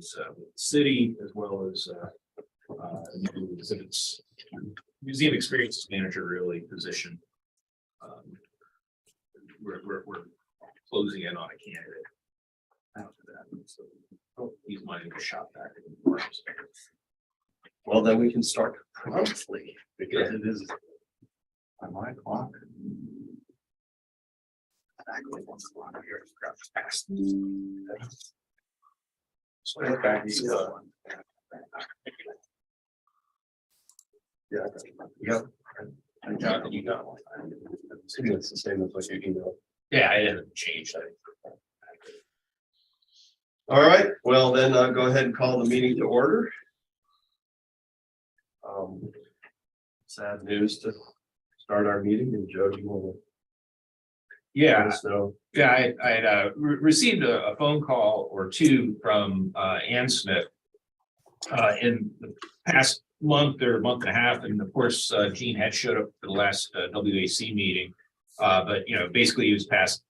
connections with the city, as well as new exhibits. Museum experiences manager really position. We're closing in on a candidate after that. So he's minding to shop back in the market. Well, then we can start promptly because it is By 9 o'clock. exactly 1 o'clock here. Fast. So okay, yeah. Yeah. And Jonathan, you got one. It's the same as what you emailed. Yeah, it hasn't changed. All right, well, then I'll go ahead and call the meeting to order. Sad news to start our meeting, and Joe, you want to Yeah, let us know? yeah, I had received a phone call or two from Ann Smith in the past month or month and a half, and of course, Gene had showed up for the last WAC meeting. But basically,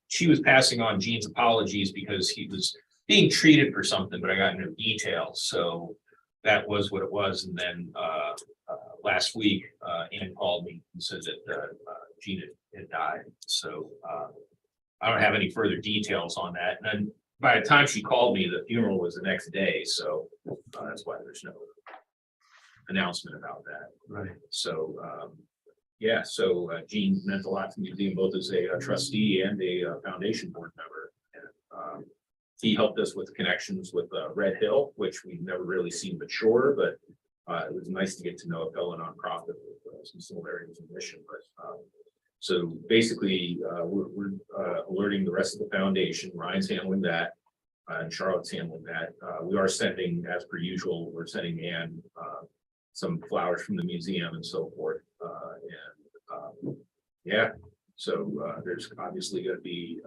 she was passing on Gene's apologies because he was being treated for something, but I got no details. So that was what it was. And then last week, Ann called me and said that Gene had died. So I don't have any further details on that. And then by the time she called me, the funeral was the next day. So that's why there's no announcement about that. Right. So yeah, so Gene meant a lot to the museum, both as a trustee and a foundation board member. And he helped us with connections with Red Hill, which we've never really seen mature, but it was nice to get to know a fellow nonprofit with some similarities in mission. But so basically, we're alerting the rest of the foundation. Ryan's handling that, and Charlotte's handling that. We are sending, as per usual, we're sending Ann some flowers from the museum and so forth. Yeah, so there's obviously going to be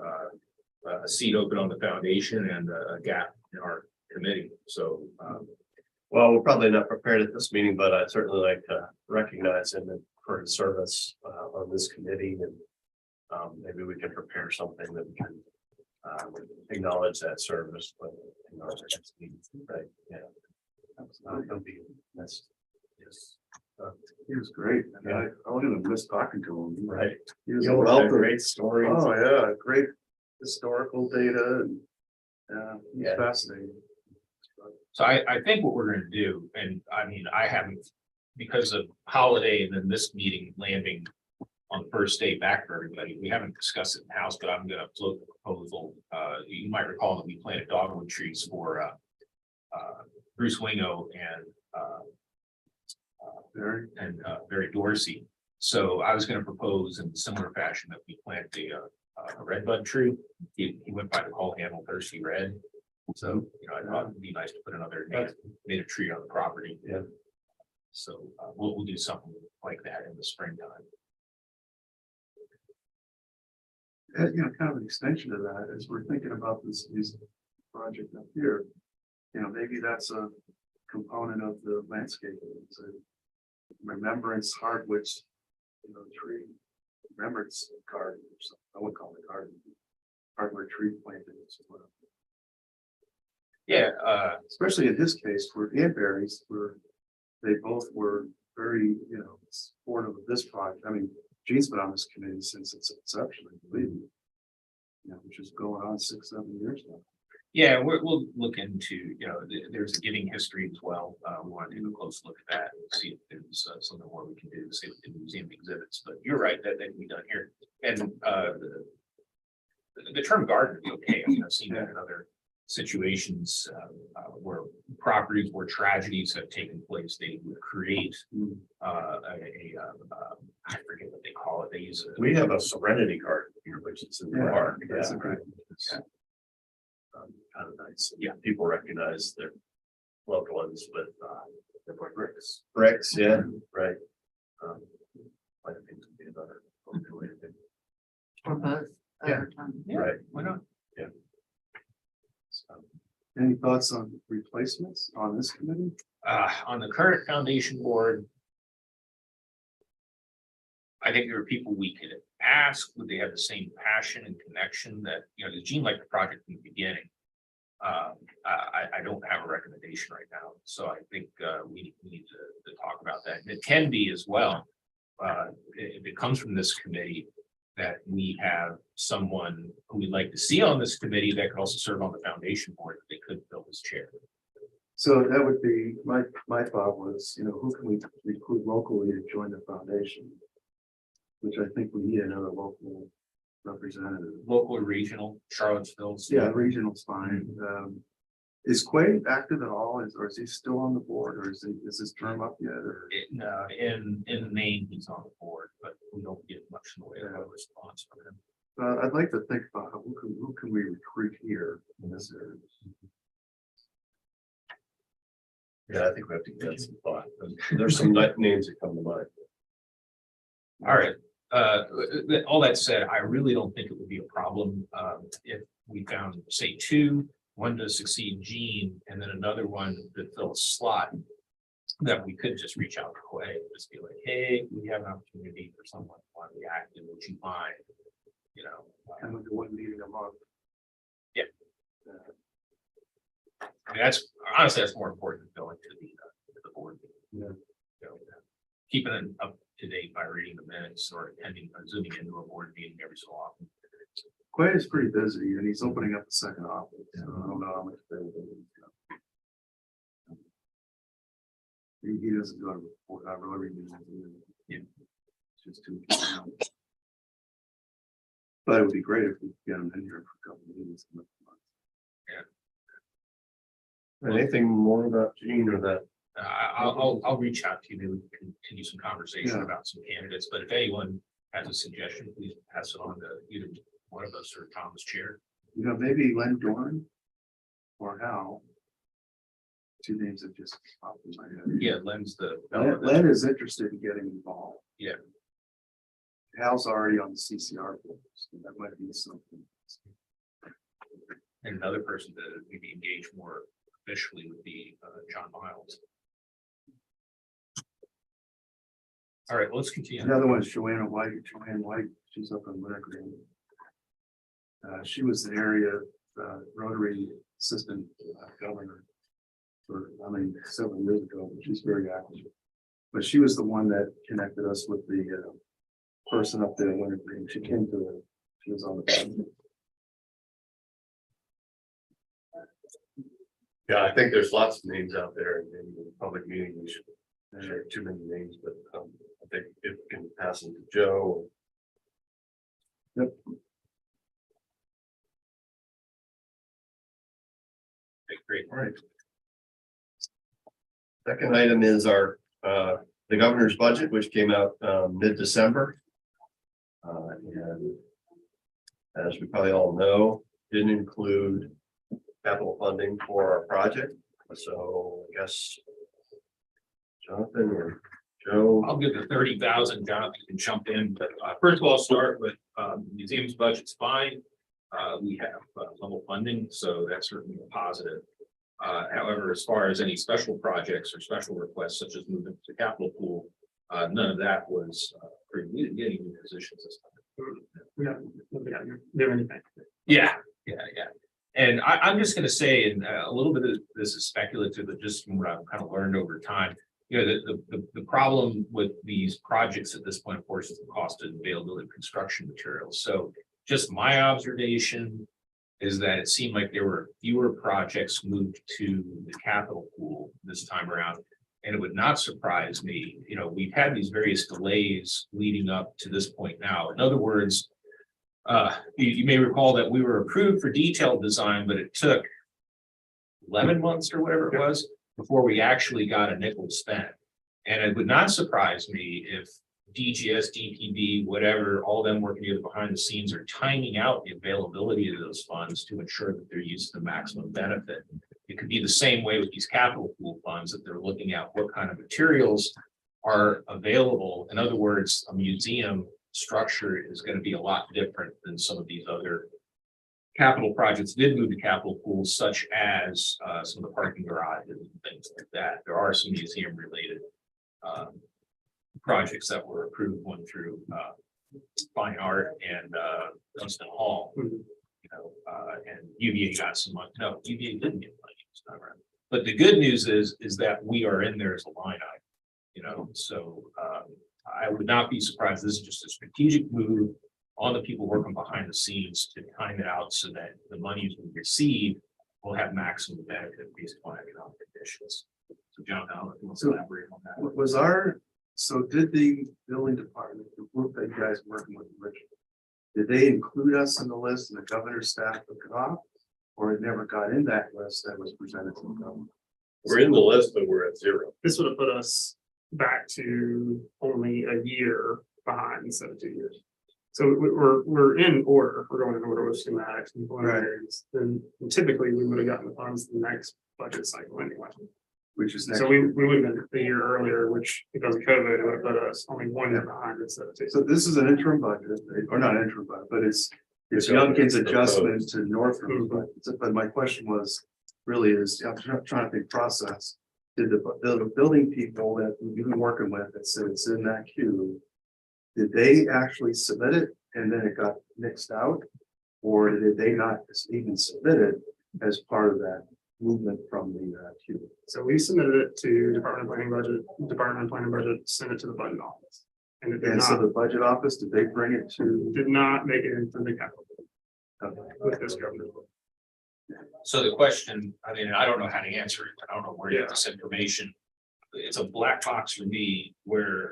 a seat open on the foundation and a gap in our committee. So Well, we're probably not prepared at this meeting, but I'd certainly like to recognize him for his service on this committee, and maybe we can prepare something that we can acknowledge that service. But right, yeah, he'll be missed. Yes. He was great. I mean, I don't even miss talking to him. Right. He was You a know, wealth of great stories. Oh, yeah, great historical data and he's Yeah. fascinating. So I think what we're gonna do, and I mean, I haven't, because of holiday and then this meeting landing on the first day back for everybody, we haven't discussed it in house, but I'm gonna float the proposal. You might recall that we planted dogwood trees for Bruce Wingo and Very, Barry Dorsey. So I was gonna propose in similar fashion that we plant a red bud tree. He went by the call handle Thirsty Red. So, I thought it'd be nice to put another native tree on the property. Yeah. So we'll do something like that in the springtime. kind of an extension of that, as we're thinking about this project up here. Maybe that's a component of the landscape. It's a remembrance hardwood, tree, remembrance garden or something. I wouldn't call it garden. Hardwood tree planting. Yeah, Especially in his case, where Berries they both were very, supportive of this project. I mean, Gene's been on this committee since its inception, I believe. Which is going on 6-7 years now. yeah, we'll look into, there's a giving history as well. We want to do a close look at that and see if there's something more we can do, see if the museum exhibits. But you're right, that can be done here. And the term garden would be okay. I mean, I've seen that in other situations where properties where tragedies have taken place, they would create I forget what they call it. They use it. We have a serenity garden here, which is in the park. That's Yeah. a great. It's, kind of nice. Yeah, people recognize their loved ones with bricks. Bricks, yeah, right. I think would be another way to think. Or both. Yeah. Yeah, Right. why not? Yeah. So, Any thoughts on replacements on this committee? On the current foundation board, I think there are people we could ask, would they have the same passion and connection that, does Gene like the project from the beginning? I don't have a recommendation right now, so I think we need to talk about that. And it can be as well, if it comes from this committee, that we have someone who we'd like to see on this committee that could also serve on the foundation board, that they could fill this chair. So that would be, my thought was, who can we recruit locally to join the foundation? Which I think we need another local representative. Local, regional, Charlottesville. Yeah, regional's fine. Is Quay active at all? Or is he still on the board, or is his term up yet? Or In Maine, he's on the board, but we don't get much in the way of a response from him. I'd like to think about who can we recruit here in this area. Yeah, I think we have to give that some thought. There's some names that come to mind. All right. All that said, I really don't think it would be a problem if we found, say, one to succeed Gene, and then another one that fills a slot, that we could just reach out to Quay and just be like, hey, we have an opportunity for someone to want to be active, would you mind? And we'll do one meeting a month. Yeah. I mean, that's more important than going to the board. Yeah. Keeping it up to date by reading the minutes or attending or zooming into a board meeting every so often. Quay is pretty busy, and he's opening up a second office. So I don't know how much availability he's got. He doesn't go to Rotary meetings. Yeah. It's just too. But it would be great if we could get him in here for a couple of meetings. Anything more about Gene or that? I'll reach out to you, maybe we can continue some conversation Yeah. about some candidates, but if anyone has a suggestion, please pass it on to either one of us or Tom's chair. Maybe Len Dorn or Hal. Two names that just popped in my head. Yeah, Len's the. Len is interested in getting involved. Yeah. Hal's already on the CCR board, so that might be something. And another person that maybe engage more officially would be John Miles. All right, let's continue. Another one is Joanne White. She's up in Winter Green. She was the area Rotary assistant governor for several years ago, but she's very active. But she was the one that connected us with the person up there in Winter Green. She was on the board. Yeah, I think there's lots of names out there in the public meeting. We should share too many names, but I think if we can pass them to Joe. Yep. Okay, great. All right. Second item is our the governor's budget, which came out mid-December. And as we probably all know, didn't include capital funding for our project. So I guess Jonathan or Joe. I'll give the 30,000, Jonathan can jump in, but first of all, I'll start with museum's budget's fine. We have level funding, so that's certainly a positive. However, as far as any special projects or special requests, such as moving to the capital pool, none of that was pretty. We didn't get any new positions this time. Yeah. And I'm just going to say, and a little bit of this is speculative, but just from what I've kind of learned over time, the problem with these projects at this point, of course, is the cost and availability of construction materials. So just my observation is that it seemed like there were fewer projects moved to the capital pool this time around. And it would not surprise me, we've had these various delays leading up to this point now. In other words, you may recall that we were approved for detailed design, but it took 11 months or whatever it was before we actually got a nickel spent. And it would not surprise me if DGS, DPB, whatever, all of them working together behind the scenes are timing out the availability of those funds to ensure that they're used to the maximum benefit. It could be the same way with these capital pool funds, that they're looking at what kind of materials are available. In other words, a museum structure is going to be a lot different than some of these other capital projects did move to capital pools, such as some of the parking garages and things like that. There are some museum related projects that were approved, one through Fine Art and Dunstan Hall. And UVA got some money. No, UVA didn't get money. It's not right. But the good news is that we are in there as a line item, so I would not be surprised. This is just a strategic move on the people working behind the scenes to time it out so that the monies we receive will have maximum benefit based on economic conditions. So John, I don't know if you want to elaborate on that. So did the building department, the group that you guys are working with, Richard, did they include us in the list and the governor's staff took it off? Or it never got in that list that was presented to the governor? We're in the list, but we're at 0. This would have put us back to only a year behind instead of 2 years. So we're in order. We're going in order with schematics and preliminaries. Then typically we would have gotten the funds the next budget cycle anyway. Which is next. So we would have been a year earlier, which because of COVID, it would have put us only 1 year behind instead of 2. So this is an interim budget, or not interim budget, but it's Youngkin's adjustment to Northrop's budget. But my question was, really is, I'm trying to think process. Did the building people that you've been working with that said it's in that queue, did they actually submit it and then it got mixed out? Or did they not even submit it as part of that movement from the queue? So we submitted it to Department of Planning Budget, sent it to the budget office. And it did And so not, the budget office, did they bring it to? did not make it into the capital Okay. with this governor. So the question, I mean, I don't know how to answer it. I don't know where to get this information. It's a black box for me where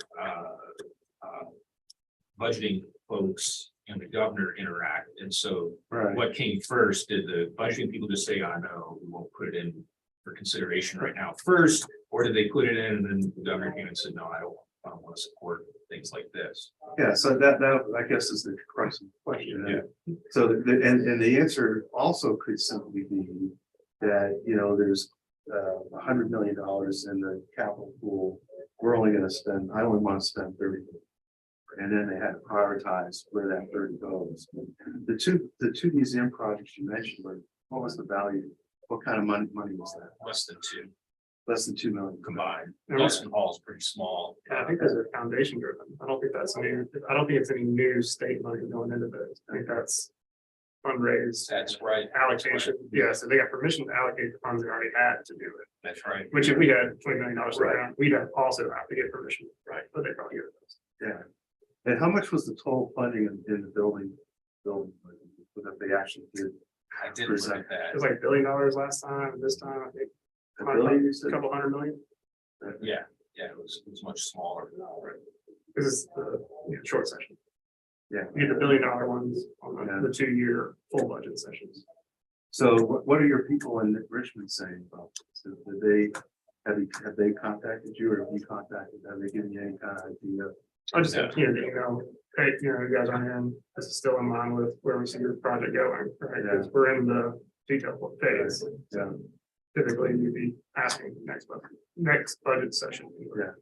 budgeting folks and the governor interact. And so Right. what came first? Did the budgeting people just say, I know, we won't put it in for consideration right now first? Or did they put it in and then the governor came and said, no, I don't want to support things like this? Yeah, so that I guess is the crux of the question. Yeah. So the answer also could simply be that, there's $100 million in the capital pool. We're only going to spend, I only want to spend 30. And then they had to prioritize where that 30 goes. The two museum projects you mentioned, what was the value? What kind of money was that? Less than 2 Less than 2 million combined. Yeah. Dawson Hall is pretty small. And I think those are foundation driven. I don't think that's new. I don't think it's any new state money going into this. I think that's fundraised That's right. allocation. Yeah, so they got permission to allocate the funds they already had to do it. That's right. Which if we had $20 million, Right. we'd have also have to get permission. Right. But they probably give it us. Yeah. And how much was the total funding in the building that they actually did? I did look at It that. was like $1 billion last time. This time, I think A billion, you a said? couple $100 million. Yeah, it was much smaller. This is the short session. Yeah. You get the $1 billion ones on Yeah. the 2-year full budget sessions. So what are your people in Richmond saying about this? Have they contacted you, or have you contacted? Have they given you any kind of idea? I just have, hey, you guys aren't in, this is still in line with where we see your project going, right? Because we're in the detailed phase. Yeah. Typically, you'd be asking next budget session. Yeah.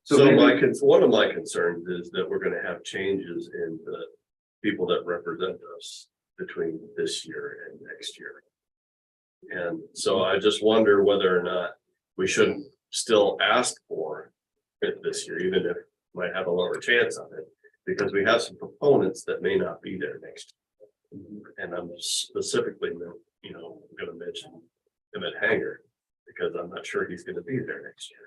So maybe- one of my concerns is that we're gonna have changes in the people that represent us between this year and next year. And so I just wonder whether or not we shouldn't still ask for it this year, even if we might have a lower chance of it, because we have some proponents that may not be there next year. And I'm specifically, gonna mention Emmett Hanger, because I'm not sure he's gonna be there next year.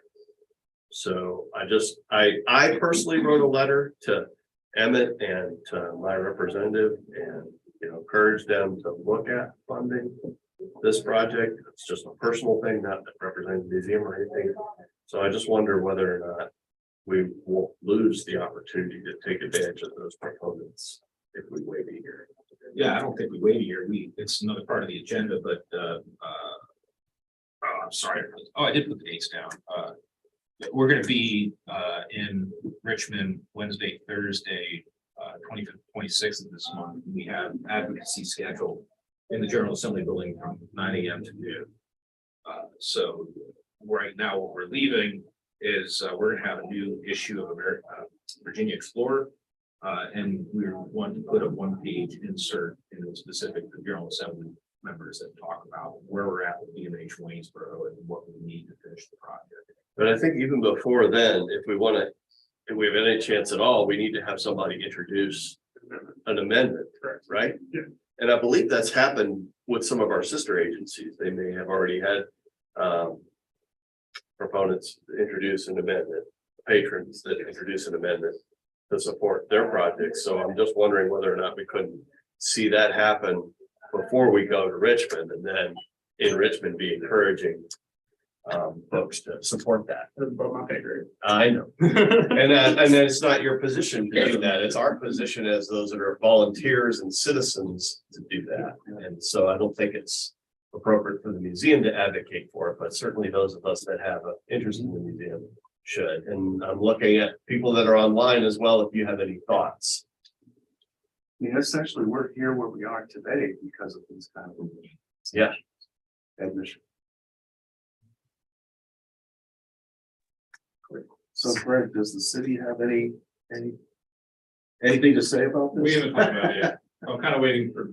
So I personally wrote a letter to Emmett and to my representative and, encouraged them to look at funding this project. It's just a personal thing, not representing the museum or anything. So I just wonder whether or not we won't lose the opportunity to take advantage of those proponents if we wait a year. Yeah, I don't think we wait a year. It's another part of the agenda, but I'm sorry. Oh, I did put the dates down. We're gonna be in Richmond Wednesday, Thursday, 25th, 26th of this month. We have advocacy scheduled in the General Assembly building from 9 a.m. to noon. So right now, what we're leaving is we're gonna have a new issue of Virginia Explorer. And we're wanting to put a one-page insert in the specific the General Assembly members that talk about where we're at with VMNH-Waynesboro and what we need to finish the project. But I think even before then, if we have any chance at all, we need to have somebody introduce an amendment, Correct. right? Yeah. And I believe that's happened with some of our sister agencies. They may have already had proponents introduce an amendment, patrons that introduce an amendment to support their projects. So I'm just wondering whether or not we couldn't see that happen before we go to Richmond, and then in Richmond be encouraging folks to support that. That's above my pay grade. I know. And then it's not your position to do that. It's our position as those that are volunteers and citizens to do that. And so I don't think it's appropriate for the museum to advocate for it, but certainly those of us that have an interest in the museum should. And I'm looking at people that are online as well, if you have any thoughts. I mean, essentially, we're here where we are today because of these kind of. Yeah. Admission. So Greg, does the city have anything to say about this? We haven't talked about it yet. I'm kind of waiting for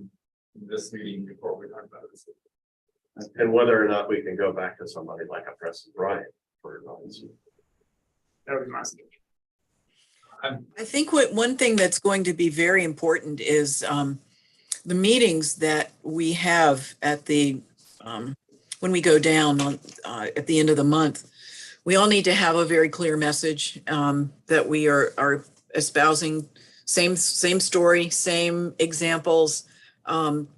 this meeting before we talk about it. And whether or not we can go back to somebody like a Preston Bryant for advice. That would be my suggestion. I think one thing that's going to be very important is the meetings that we have at the when we go down on at the end of the month. We all need to have a very clear message that we are espousing same story, same examples.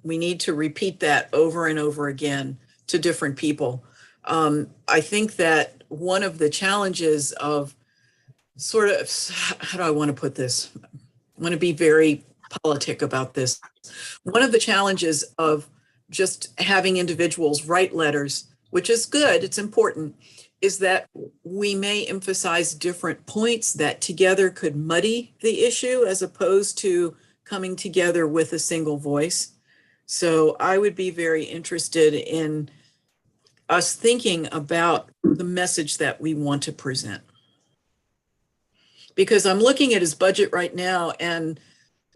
We need to repeat that over and over again to different people. I think that one of the challenges of sort of, how do I want to put this? I want to be very politic about this. One of the challenges of just having individuals write letters, which is good, it's important, is that we may emphasize different points that together could muddy the issue as opposed to coming together with a single voice. So I would be very interested in us thinking about the message that we want to present. Because I'm looking at his budget right now and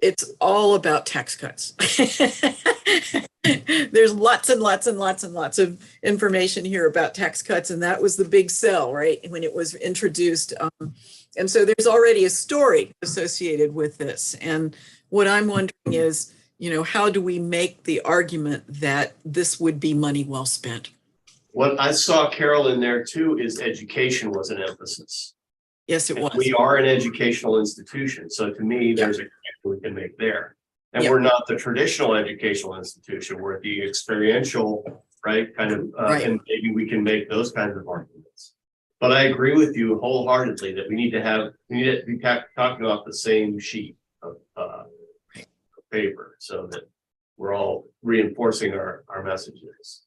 it's all about tax cuts. There's lots and lots and lots and lots of information here about tax cuts, and that was the big sell, right, when it was introduced. And so there's already a story associated with this. And what I'm wondering is, you know, how do we make the argument that this would be money well spent? What I saw, Carol, in there too, is education was an emphasis. Yes, it was. We are an educational institution. So to me, there's a connection we can make there. And Yeah. we're not the traditional educational institution. We're the experiential, right? Kind of, Right. and maybe we can make those kinds of arguments. But I agree with you wholeheartedly that we need to be talking about the same sheet of paper so that we're all reinforcing our messages.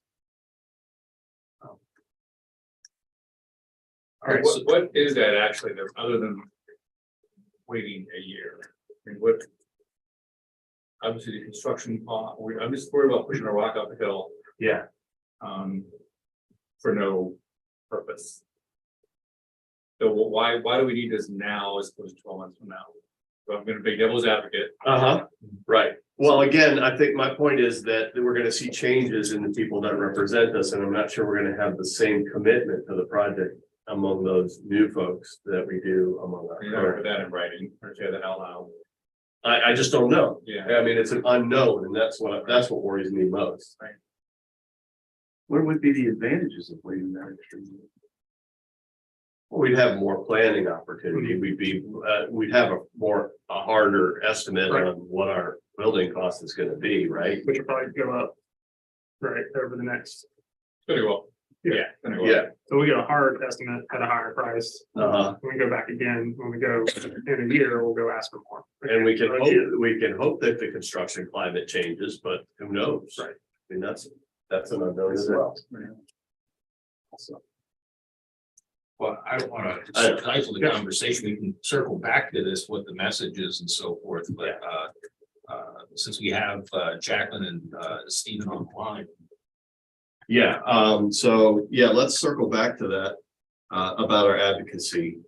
All right, what is that actually, other than waiting a year? I mean, what? Obviously, the construction, I'm just worried about pushing a rock up the hill. Yeah. For no purpose. So why do we need this now as opposed to 12 months from now? So I'm gonna be devil's advocate. Right. Well, again, I think my point is that we're going to see changes in the people that represent us, and I'm not sure we're going to have the same commitment to the project among those new folks that we do among our You never put current. that in writing or say that out loud. I just don't know. Yeah. I mean, it's an unknown, and that's what worries me most. What would be the advantages of waiting that extra year? We'd have more planning opportunity. We'd have a harder estimate Right. on what our building cost is going to be, right? Which will probably go up, right, over the next. Pretty well. Yeah. Yeah. Gonna go up. Yeah. So we get a hard estimate at a higher price. Uh-huh. When we go back again, when we go in a year, we'll go ask for more. And we can For a hope, year. that the construction climate changes, but who knows? Right. I mean, that's an unknown as well. Well, I don't want to stifle the conversation. We can circle back to this, what the message is and so forth, but since we have Jacqueline and Stephen on the line. Yeah, so yeah, let's circle back to that about our advocacy.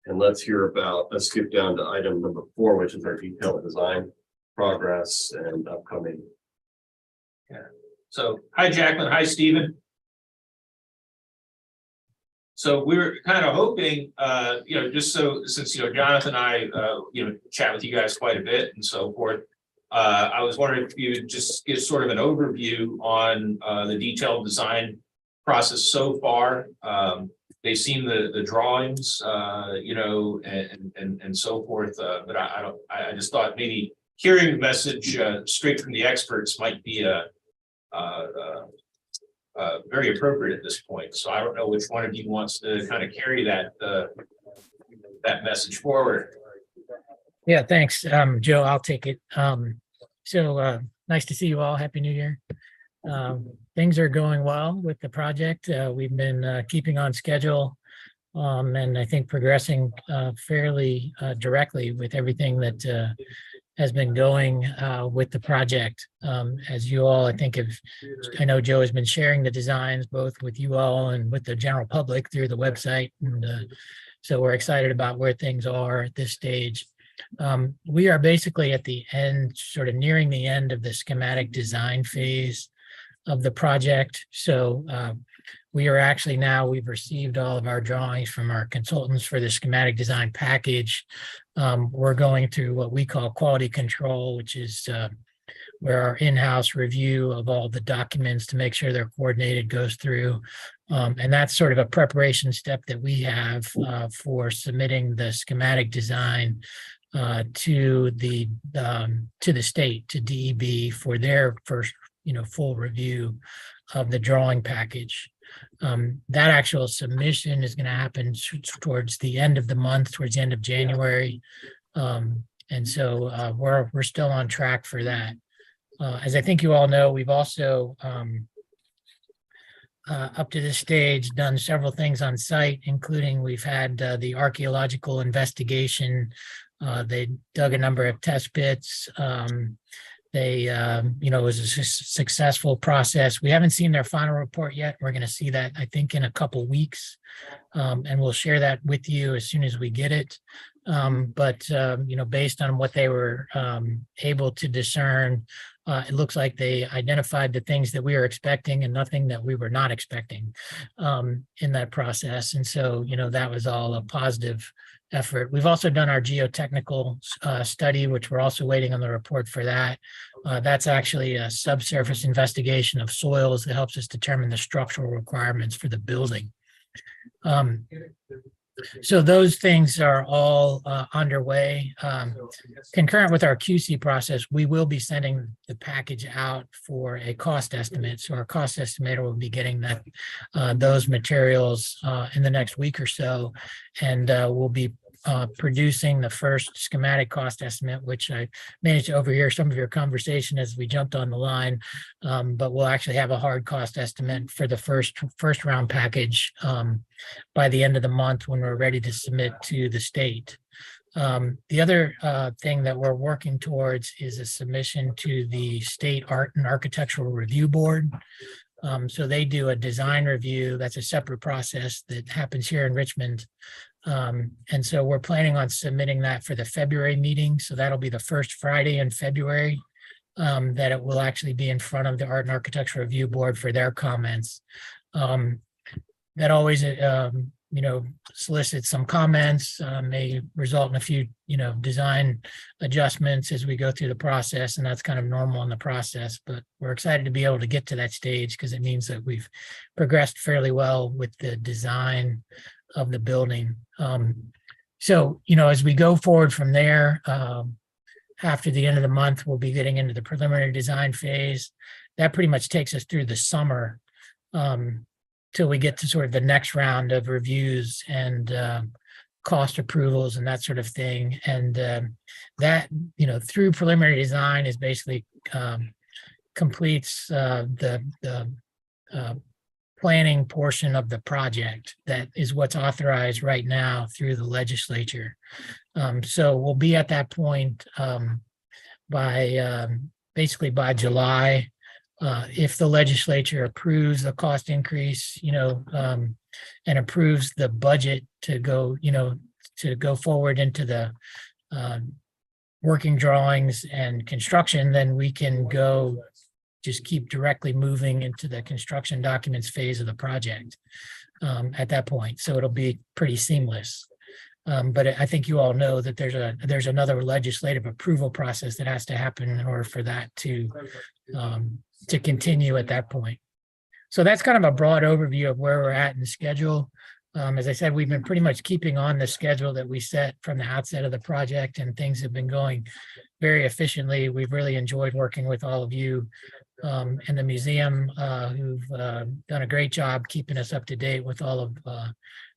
And let's skip down to item number 4, which is our detailed design progress and upcoming. So, hi, Jacqueline. Hi, Stephen. So we're kind of hoping, just so since, Jonathan and I, chat with you guys quite a bit and so forth. I was wondering if you would just give sort of an overview on the detailed design process so far. They've seen the drawings, you know, and so forth. But I just thought maybe hearing the message straight from the experts might be very appropriate at this point. So I don't know which one of you wants to kind of carry that that message forward. Yeah, thanks. Joe, I'll take it. Nice to see you all. Happy New Year. Things are going well with the project. We've been keeping on schedule and I think progressing fairly directly with everything that has been going with the project. As you all, I know Joe has been sharing the designs both with you all and with the general public through the website. And so we're excited about where things are at this stage. We are basically at the end, sort of nearing the end of the schematic design phase of the project. So we are actually now, we've received all of our drawings from our consultants for the schematic design package. We're going through what we call quality control, which is where our in-house review of all the documents to make sure they're coordinated goes through. And that's sort of a preparation step that we have for submitting the schematic design to the state, to DEB, for their first, full review of the drawing package. That actual submission is going to happen towards the end of the month, towards the end of January. And so we're still on track for that. As I think you all know, we've also up to this stage done several things on site, including we've had the archaeological investigation. They dug a number of test pits. It was a successful process. We haven't seen their final report yet. We're going to see that, I think, in a couple weeks, and we'll share that with you as soon as we get it. Based on what they were able to discern, it looks like they identified the things that we were expecting and nothing that we were not expecting in that process. And so, that was all a positive effort. We've also done our geotechnical study, which we're also waiting on the report for that. That's actually a subsurface investigation of soils that helps us determine the structural requirements for the building. So those things are all underway. Concurrent with our QC process, we will be sending the package out for a cost estimate. So our cost estimator will be getting those materials in the next week or so, and we'll be producing the first schematic cost estimate, which I managed to overhear some of your conversation as we jumped on the line. But we'll actually have a hard cost estimate for the first round package by the end of the month when we're ready to submit to the state. The other thing that we're working towards is a submission to the State Art and Architectural Review Board. So they do a design review. That's a separate process that happens here in Richmond. And so we're planning on submitting that for the February meeting. So that'll be the first Friday in February that it will actually be in front of the Art and Architectural Review Board for their comments. That always, solicits some comments, may result in a few, design adjustments as we go through the process. And that's kind of normal in the process, but we're excited to be able to get to that stage because it means that we've progressed fairly well with the design of the building. As we go forward from there, after the end of the month, we'll be getting into the preliminary design phase. That pretty much takes us through the summer till we get to sort of the next round of reviews and cost approvals and that sort of thing. And that, through preliminary design is basically completes the planning portion of the project. That is what's authorized right now through the legislature. So we'll be at that point basically by July. If the legislature approves the cost increase, and approves the budget to go forward into the working drawings and construction, then we can just keep directly moving into the construction documents phase of the project at that point. So it'll be pretty seamless. But I think you all know that there's another legislative approval process that has to happen in order for that to continue at that point. So that's kind of a broad overview of where we're at in the schedule. As I said, we've been pretty much keeping on the schedule that we set from the outset of the project, and things have been going very efficiently. We've really enjoyed working with all of you and the museum who've done a great job keeping us up to date with all of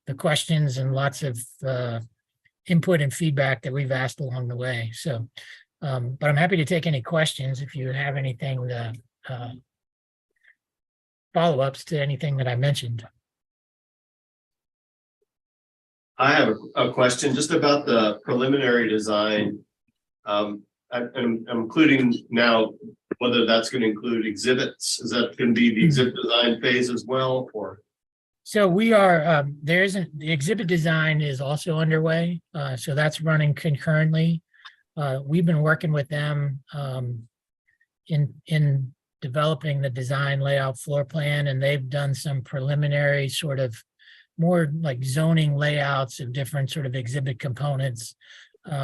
the questions and lots of input and feedback that we've asked along the way. So, but I'm happy to take any questions if you have anything follow-ups to anything that I mentioned. I have a question just about the preliminary design. I'm including now whether that's going to include exhibits. Is that going to be the exhibit design phase as well, or? So we are, the exhibit design is also underway. So that's running concurrently. We've been working with them in developing the design layout floor plan, and they've done some preliminary sort of more like zoning layouts of different sort of exhibit components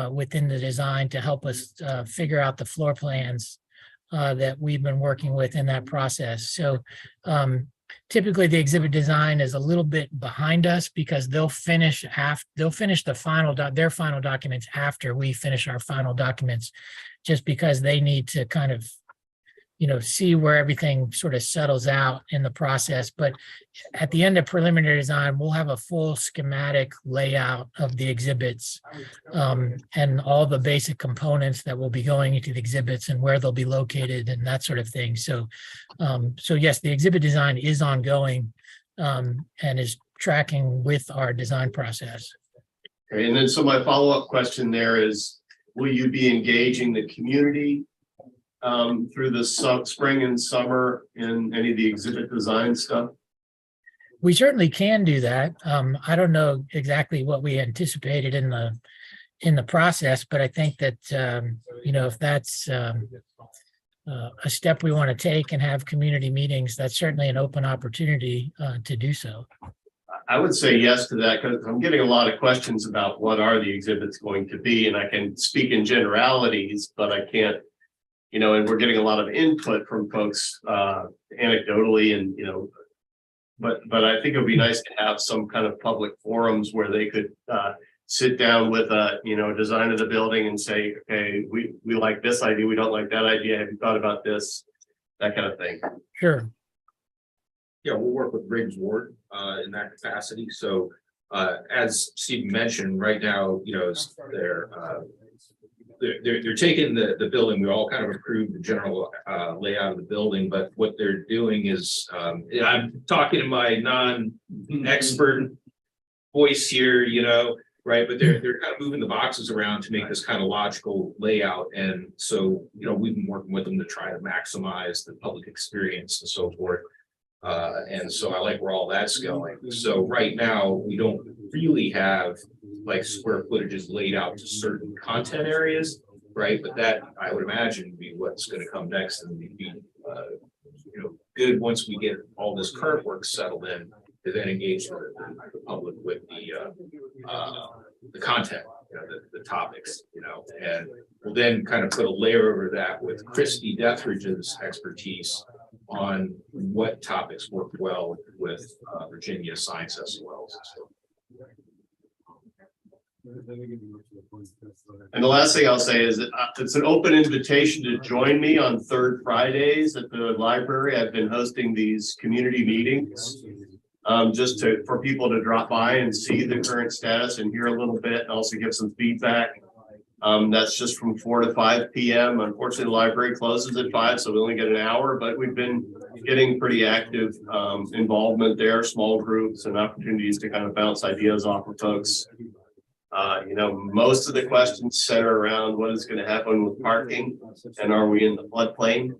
within the design to help us figure out the floor plans that we've been working with in that process. So typically the exhibit design is a little bit behind us because they'll finish the final their final documents after we finish our final documents, just because they need to kind of see where everything sort of settles out in the process. But at the end of preliminary design, we'll have a full schematic layout of the exhibits and all the basic components that will be going into the exhibits and where they'll be located and that sort of thing. So, so yes, the exhibit design is ongoing and is tracking with our design process. Okay, and then so my follow-up question there is, will you be engaging the community through the spring and summer in any of the exhibit design stuff? We certainly can do that. I don't know exactly what we anticipated in the process, but I think that if that's a step we want to take and have community meetings, that's certainly an open opportunity to do so. I would say yes to that, because I'm getting a lot of questions about what are the exhibits going to be, and I can speak in generalities, but I can't. And we're getting a lot of input from folks anecdotally, and but I think it would be nice to have some kind of public forums where they could sit down with a design of the building and say, okay, we like this idea, we don't like that idea. Have you thought about this? That kind of thing. Sure. Yeah, we'll work with Briggs Ward in that capacity. So as Steve mentioned, right now, they're taking the building. We all kind of approved the general layout of the building, but what they're doing is, I'm talking to my non-expert voice here, right? But they're kind of moving the boxes around to make this kind of logical layout. And so, we've been working with them to try to maximize the public experience and so forth. And so I like where all that's going. So right now, we don't really have like square footages laid out to certain content areas, right? But that, I would imagine, would be what's going to come next, and be good once we get all this current work settled in, to then engage the public with the content, the topics, and we'll then kind of put a layer over that with Christy Dethridge's expertise on what topics work well with Virginia Science SOLs. And the last thing I'll say is that it's an open invitation to join me on third Fridays at the library. I've been hosting these community meetings just for people to drop by and see the current status and hear a little bit, and also give some feedback. That's just from 4 to 5 p.m. Unfortunately, the library closes at 5, so we only get an hour, but we've been getting pretty active involvement there, small groups and opportunities to kind of bounce ideas off of folks. Most of the questions center around what is going to happen with parking and are we in the floodplain?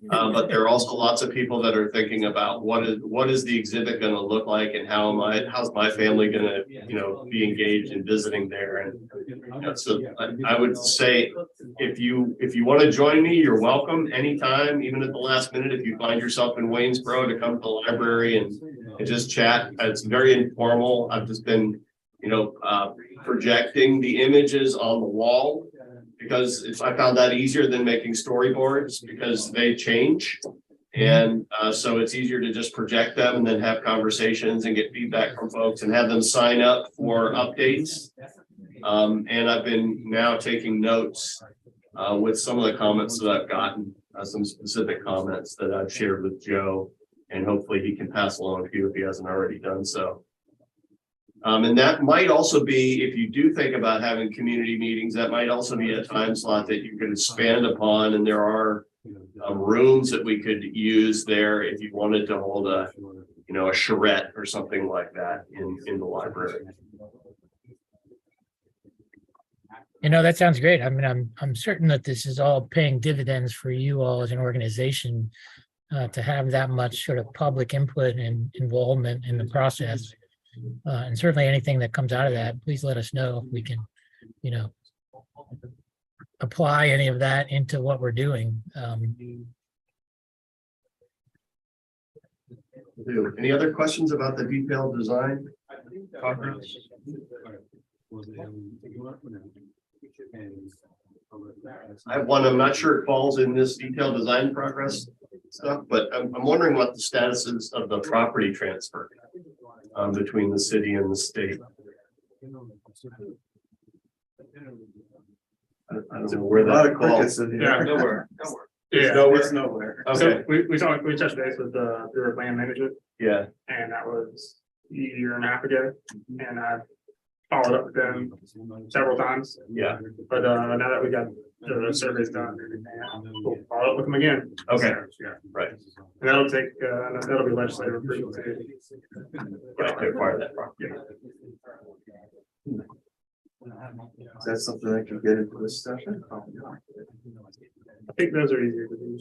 But there are also lots of people that are thinking about what is the exhibit going to look like, and how's my family going to be engaged in visiting there. And so I would say if you want to join me, you're welcome anytime, even at the last minute. If you find yourself in Waynesboro, to come to the library and just chat. It's very informal. I've just been projecting the images on the wall. Because I found that easier than making storyboards because they change. And so it's easier to just project them and then have conversations and get feedback from folks and have them sign up for updates. And I've been now taking notes with some of the comments that I've gotten, some specific comments that I've shared with Joe. And hopefully he can pass along to you if he hasn't already done so. And that might also be, if you do think about having community meetings, that might also be a time slot that you could expand upon. And there are rooms that we could use there if you wanted to hold a charrette or something like that in the library. That sounds great. I mean, I'm certain that this is all paying dividends for you all as an organization to have that much sort of public input and involvement in the process. And certainly anything that comes out of that, please let us know if we can, apply any of that into what we're doing. Any other questions about the detailed design? I have one. I'm not sure it falls in this detailed design progress stuff, but I'm wondering what the status is of the property transfer between the city and the state. I don't know where A lot that of crickets falls. in Yeah, here. nowhere. Yeah, it's nowhere. So Okay, we touched base with the Bureau of Land Management, yeah, and that was a year and a half ago, and I followed up with them several times. yeah, But now that we got the surveys done, we'll follow up with them again. okay, Yeah. right. And that'll take, that'll be legislative approval too. Right, to acquire that property. Is that something I can get into this session? I think those are easier to do.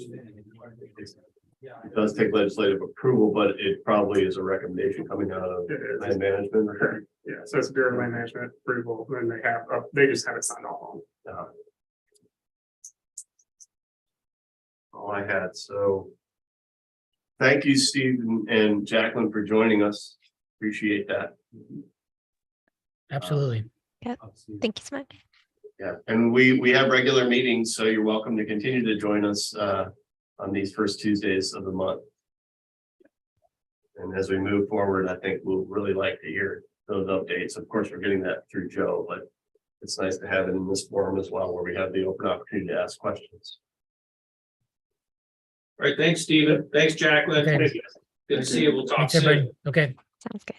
It does take legislative approval, but it probably is a recommendation coming out of It is. land management. Yeah, so it's Bureau of Land Management approval, then they just have it signed off on. All I had, so. Thank you, Steve and Jacqueline, for joining us. Appreciate that. Absolutely. Thank you so much. Yeah, and we have regular meetings, so you're welcome to continue to join us on these first Tuesdays of the month. And as we move forward, I think we'll really like to hear those updates. Of course, we're getting that through Joe, but it's nice to have it in this forum as well, where we have the open opportunity to ask questions. All right, thanks, Stephen. Thanks, Jacqueline. Okay. Good to see you. We'll talk Thanks, soon. everybody. Okay. Sounds good.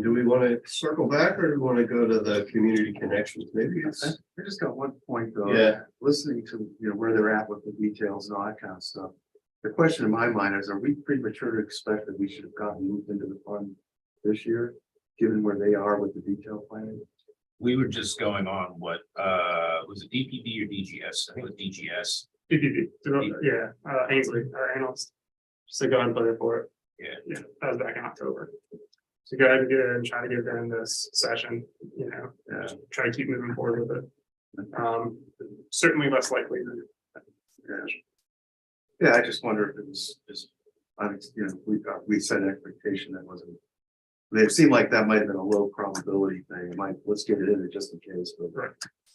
Do we want to circle back or do we want to go to the community connections? Maybe it's, I just got one point though. Yeah. Listening to, where they're at with the details and all that kind of stuff. The question in my mind is, are we premature to expect that we should have gotten moved into the fund this year? Given where they are with the detail planning? We were just going on what, was it DPP or DGS? I think it was DGS. PPP, yeah, Ainsley, our analyst. So go ahead and put it for it. Yeah. Yeah, that was back in October. So go ahead and get it and try to get it in this session, try to keep moving forward with it. Certainly less likely than. Yeah, I just wonder if it was just, we set an expectation that wasn't. It seemed like that might have been a low probability thing. Let's get it in there just in case, but. Right.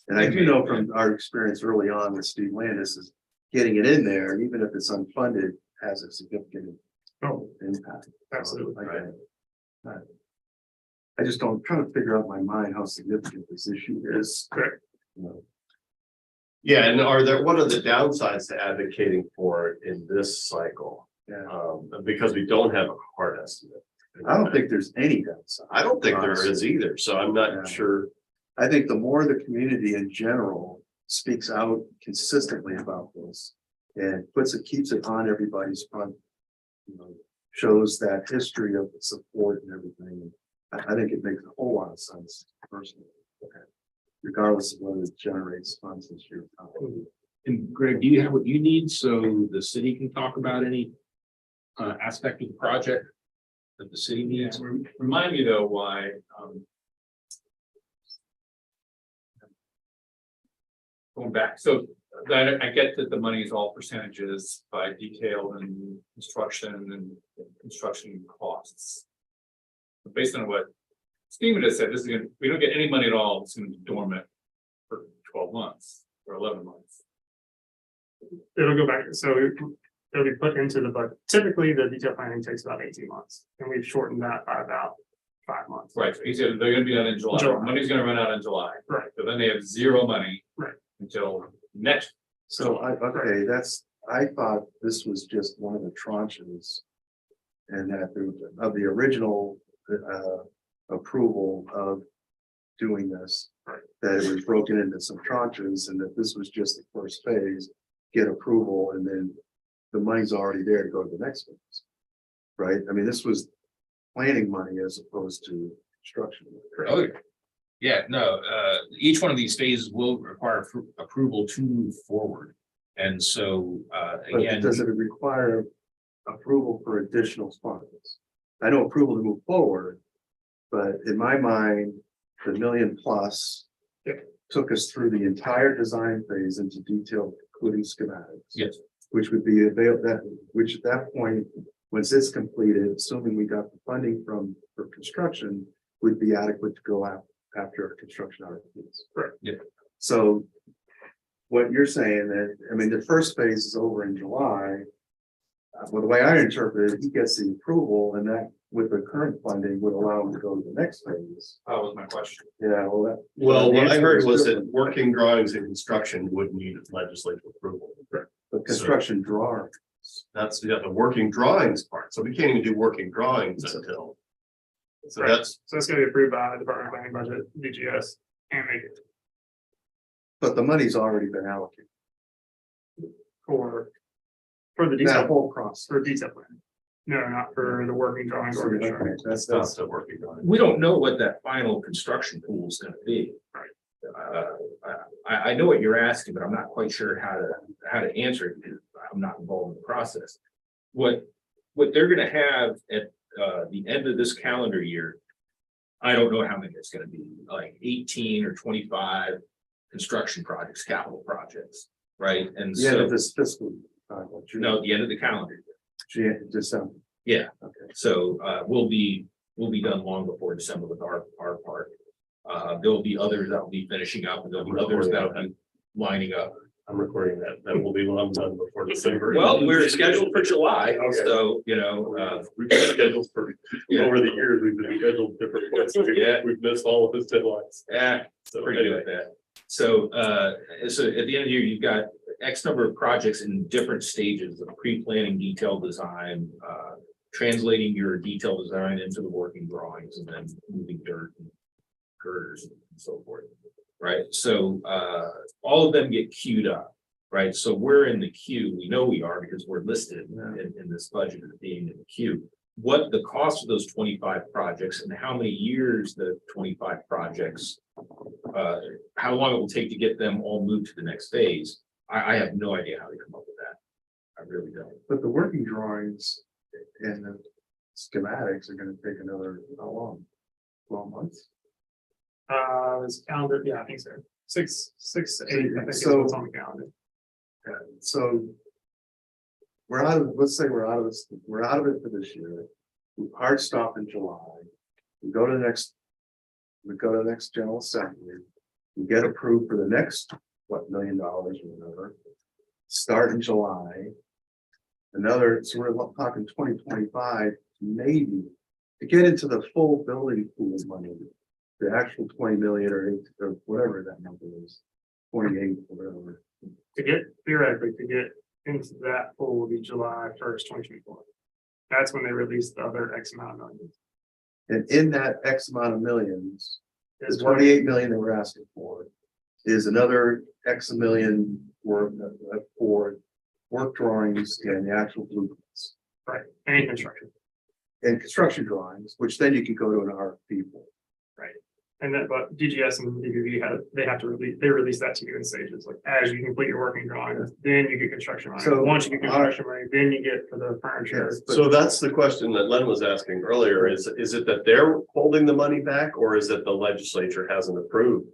And I do know from our experience early on with Steve Landis is getting it in there, even if it's unfunded, has a significant impact. Absolutely. I just don't, trying to figure out in my mind how significant this issue is. Correct. yeah, and what are the downsides to advocating for it in this cycle? Yeah. Because we don't have a hard estimate. I don't think there's any downside. I don't think there is either, so I'm not Yeah. sure. I think the more the community in general speaks out consistently about this and keeps it on everybody's front, shows that history of support and everything. I think it makes a whole lot of sense personally. Okay. Regardless of whether it generates funds this year. And Greg, do you have what you need so the city can talk about any aspect of the project that the city needs? Remind me though why, going back, so I get that the money is all percentages by detail and construction costs. But based on what Steven has said, we don't get any money at all, it's gonna be dormant for 12 months or 11 months. It'll go back, so it'll be put into the budget. Typically, the detail planning takes about 18 months, and we've shortened that by about 5 months. Right, so he said they're gonna be done in July. July. Money's gonna run out in July. Right. So then they have zero money. Right. Until next. So I thought this was just one of the tranches. And that of the original approval of doing this. Right. That it was broken into some tranches and that this was just the first phase, get approval and then the money's already there to go to the next phase. Right? I mean, this was planning money as opposed to construction. Oh, yeah, no, each one of these phases will require approval to move forward. And so, But again, does it require approval for additional funds? I know approval to move forward, but in my mind, the $1 million+ took us through the entire design phase into detail, including schematics. yes, Which would be which at that point, once it's completed, assuming we got the funding for construction, would be adequate to go after construction RFPs. Right. Yeah. So what you're saying that, I mean, the first phase is over in July. Well, the way I interpret it, he gets the approval and that with the current funding would allow him to go to the next phase. That was my question. Yeah, well, Well, what I answer heard is was that different. working drawings and construction would need legislative approval. But construction drawing. That's the working drawings part. So we can't even do working drawings until. So Right. that's, So it's gonna be approved by the Department of Planning Budget, DGS, and make it But the money's already been allocated. for the That detail, whole process. for detail plan. No, not for the working drawings or construction. Okay, that's that's the working drawing. we don't know what that final construction pool is gonna be. Right. I know what you're asking, but I'm not quite sure how to answer it because I'm not involved in the process. What they're gonna have at the end of this calendar year, I don't know how many it's gonna be, like 18 or 25 construction projects, capital projects, right? And the end so, of this fiscal. no, the end of the calendar year. December. Yeah. Okay. So we'll be done long before December with our part. There'll be others that will be finishing up and there'll be others that will be lining up. I'm recording that. That will be when I'm done before December. Well, we're scheduled for July, Okay. so, We've been scheduled for, Yeah. over the years, we've been scheduled different points. Yeah. We've missed all of his deadlines. So pretty good anyway, at that. So at the end of the year, you've got X number of projects in different stages of pre-planning, detailed design, translating your detailed design into the working drawings and then moving dirt and girders and so forth. Right, so all of them get queued up, right? So we're in the queue. We know we are because we're listed in this budget as being in the queue. What the cost of those 25 projects and how many years the 25 projects, how long it will take to get them all moved to the next phase. I have no idea how they come up with that. I really don't. But the working drawings and the schematics are gonna take another, how long? 12 months? This calendar, yeah, I think so. 6 to 8, I think is So- what's on the calendar. So. We're out of, let's say we're out of this, we're out of it for this year. We hard stop in July. We go to the next. We go to the next general assembly. We get approved for the next, $1 million or whatever. Start in July. Another, so we're talking 2025, maybe, to get into the full building pool money. The actual 20 million or whatever that number is, 28 or whatever. To get, theoretically, to get into that pool will be July 1st, 2024. That's when they release the other X amount of millions. And in that X amount of millions, the Is 28 million that we're asking for is another X million for work drawings and the actual blueprints right, and construction. and construction drawings, which then you can go to an RFP for. And then, but DGS and DPV they release that to you in stages, like as you complete your working drawings, then you get construction money. So, Once you get construction money, then you get for the furniture. Yes, but- So that's the question that Len was asking earlier, is it that they're holding the money back or is it the legislature hasn't approved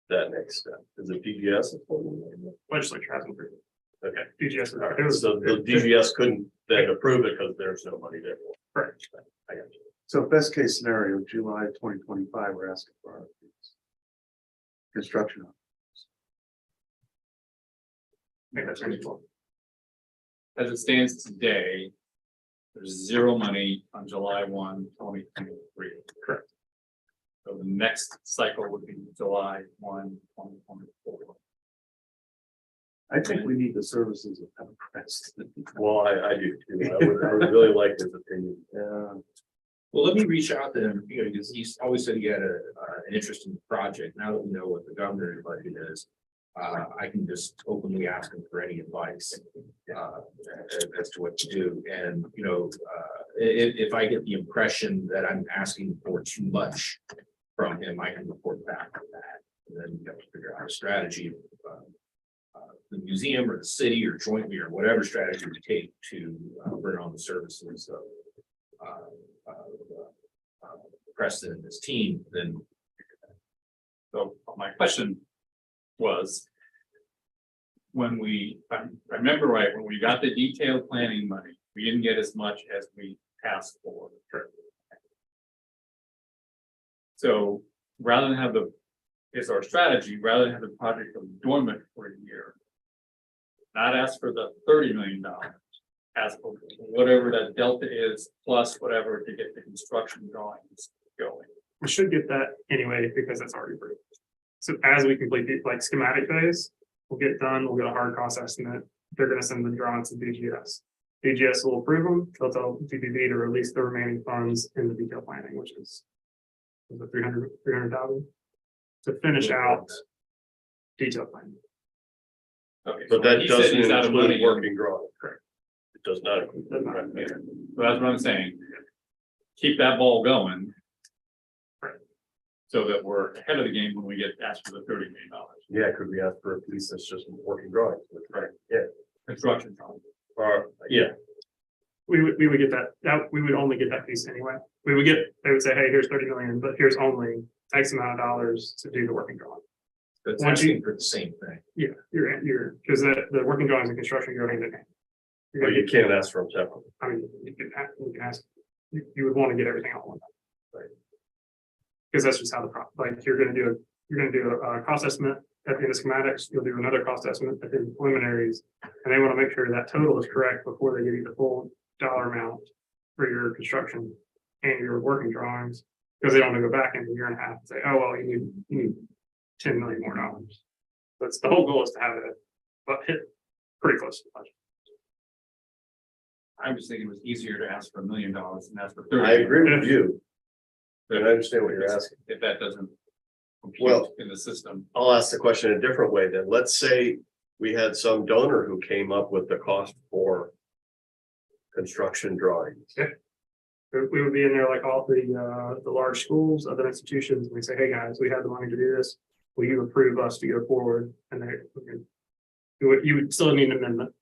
that next step? Is it DGS? Legislature hasn't approved it. Okay, DGS. all right, so the DGS couldn't then approve it because there's no money there. Correct. I got you. So best case scenario, July 2025, we're asking for RFPs. Construction. I think that's reasonable. As it stands today, there's zero money on July 1, 2023. Correct. So the next cycle would be July 1, 2024. I think we need the services of Democrats. Well, I do too. I would really like his opinion. Yeah. Well, let me reach out to him, you know, because he's always said he had an interest in the project. Now that we know what the governor's budget is, I can just openly ask him for any advice as to what to do. And, you know, if I get the impression that I'm asking for too much from him, I can report back on that. And then you have to figure out a strategy, the museum or the city or jointly or whatever strategy we take to bring on the services of Preston and his team. Then So my question was, when I remember right, when we got the detailed planning money, we didn't get as much as we asked for. So rather than have it's our strategy, rather than have the project go dormant for a year, not ask for the $30 million, ask for whatever that delta is, plus whatever to get the construction drawings going. We should get that anyway, because that's already approved. So as we complete the like schematic phase, we'll get done, we'll get a hard cost estimate. They're gonna send the drawings to DGS. DGS will approve them, they'll tell DPP to release the remaining funds in the detail planning, which is the 300,000 to finish out detail planning. Okay, But that he said doesn't he's out of money. include working drawing. Correct. It does not include. Does not. Okay. So that's what I'm saying. Keep that ball going. Right. So that we're ahead of the game when we get asked for the $30 million. Yeah, could we ask for a piece that's just working drawings? Right, yeah, Construction drawings. or, yeah, We would get that we would only get that piece anyway. They would say, hey, here's 30 million, but here's only X amount of dollars to do the working drawing. it's Once you- asking for the same thing. Yeah, you're, because the working drawings and construction go hand in hand. You're but gonna you can't ask for them separately. I mean, you can ask, you would want to get everything all at one time. Right. Because that's just how you're gonna do a cost estimate at the end of schematics, you'll do another cost estimate at the end of preliminaries. And they want to make sure that total is correct before they give you the full dollar amount for your construction and your working drawings. Because they don't want to go back in a year and a half and say, oh, well, you need $10 million more dollars. That's the whole goal, is to have it, but hit pretty close to the budget. I was thinking it was easier to ask for $1 million than ask for 30. I agree with you. But I understand what you're asking. If that doesn't compute Well- in the system. I'll ask the question a different way then. Let's say we had some donor who came up with the cost for construction drawings. We would be in there like all the large schools, other institutions, and we say, hey, guys, we have the money to do this. Will you approve us to go forward? And you would still need an amendment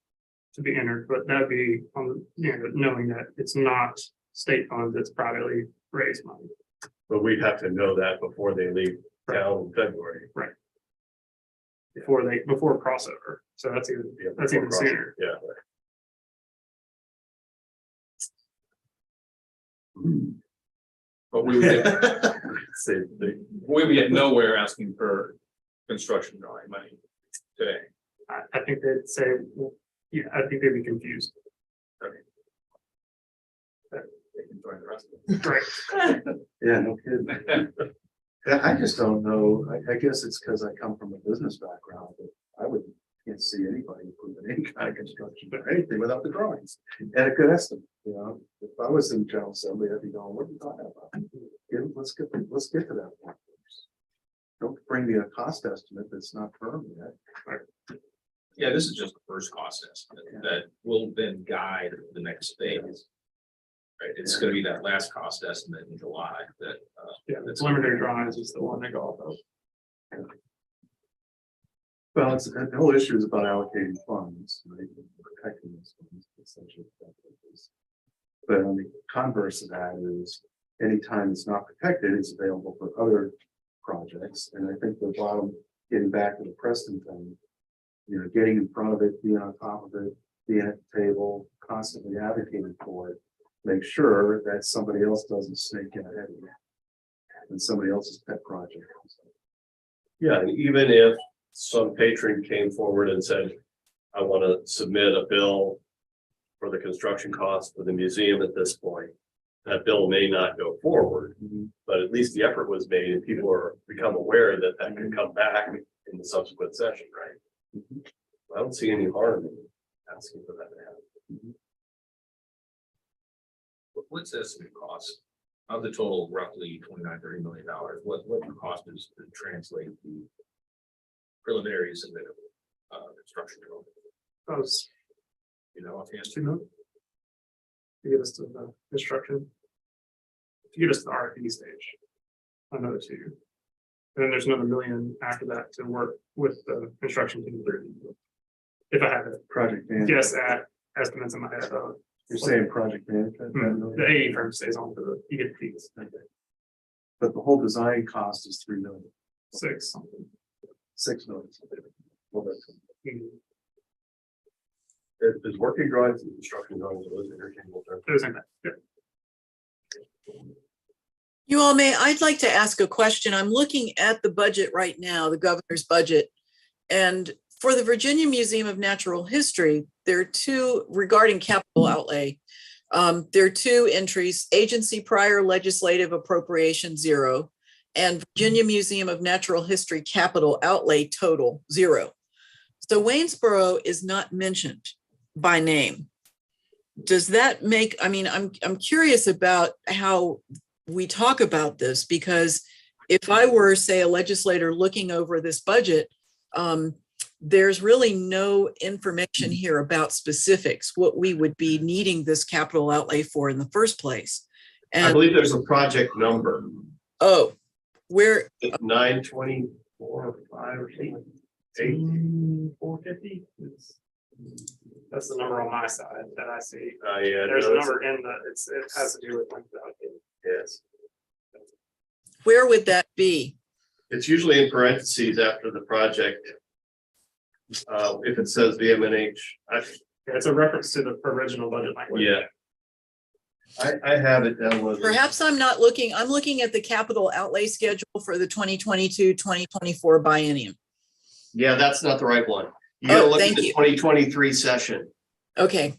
to be entered, but that'd be on, knowing that it's not state funds, it's privately raised money. But we'd have to know that before they leave town in February. Before crossover. So that's even before sooner. Yeah. But we would get, Same thing. we would get nowhere asking for construction drawing money today. I think they'd say, well, yeah, I think they'd be confused. They can join the rest of it. Right. Yeah, no kidding. Yeah, I just don't know. I guess it's because I come from a business background, but can't see anybody improving any kind of construction or anything without the drawings and a good estimate. If I was in general assembly, I'd be going, what are you talking about? Let's get to that point first. Don't bring me a cost estimate that's not firm yet. Yeah, this is just the first cost estimate that will then guide the next phase. Right, it's gonna be that last cost estimate in July that. Yeah, the preliminary drawings is the one they go off of. Well, the whole issue is about allocating funds, right? Protecting those funds, essentially. But on the converse of that is, anytime it's not protected, it's available for other projects. And I think the bottom getting back to the Preston thing, you know, getting in front of it, being on top of it, being at the table, constantly advocating for it, make sure that somebody else doesn't sneak in ahead of you. And somebody else's pet project. Yeah, and even if some patron came forward and said, I want to submit a bill for the construction cost for the museum at this point, that bill may not go forward, but at least the effort was made and people are become aware that that can come back in the subsequent session, right? I don't see any harm in asking for that to happen. What's the estimate cost of the total roughly $29-30 million? What the cost is to translate the preliminaries and the construction? That was You know, offhand. 2 million. To get us to the construction. To get us to the RFP stage. Another 2. And then there's another $1 million after that to work with the construction team. If I had to Project management. guess at estimates in my head, You're saying project management, the AE firm stays on for the, you get the fees. but the whole design cost is 3 million, 6 something. 6 million. Well, that's- Is working drawings and construction drawings those interchangeable terms? Those in that, yeah. You all I'd like to ask a question. I'm looking at the budget right now, the governor's budget. And for the Virginia Museum of Natural History, there are 2 regarding capital outlay. There are 2 entries, agency prior legislative appropriation 0, and Virginia Museum of Natural History capital outlay total 0. So Waynesboro is not mentioned by name. Does that make, I mean, I'm curious about how we talk about this, because if I were, say, a legislator looking over this budget, there's really no information here about specifics, what we would be needing this capital outlay for in the first place. I And, believe there's a project number, oh, where, 924 or 5 or 8. 450. That's the number on my side that I see. Yeah, There's no, a it's- number in the, it has to do with like the. Yes, where would that be? it's usually in parentheses after the project. If it says VMNH, It's a reference to the original budget language. yeah. I have it down with. Perhaps I'm not looking, I'm looking at the capital outlay schedule for the 2022-2024 biennium. Yeah, that's not the right one. You gotta Oh, look at thank the you. 2023 session Okay,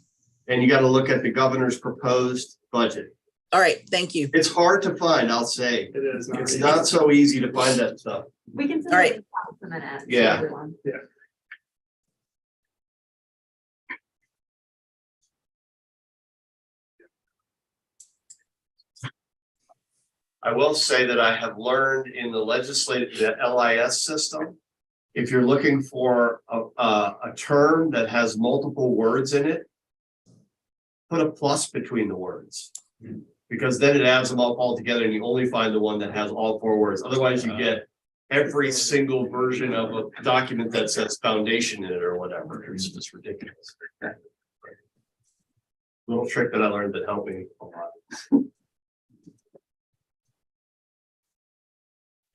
and you gotta look at the governor's proposed budget. all right, thank you. It's hard to find, I'll say. It is. It's not so easy to find that stuff. We can send All right. it in a minute. to Yeah. everyone. I will say that I have learned in the legislative, the LIS system, if you're looking for a term that has multiple words in it, put a plus between the words. Because then it adds them all together and you only find the one that has all 4 words. Otherwise you get every single version of a document that says foundation in it or whatever. It's just ridiculous. Little trick that I learned that helped me a lot.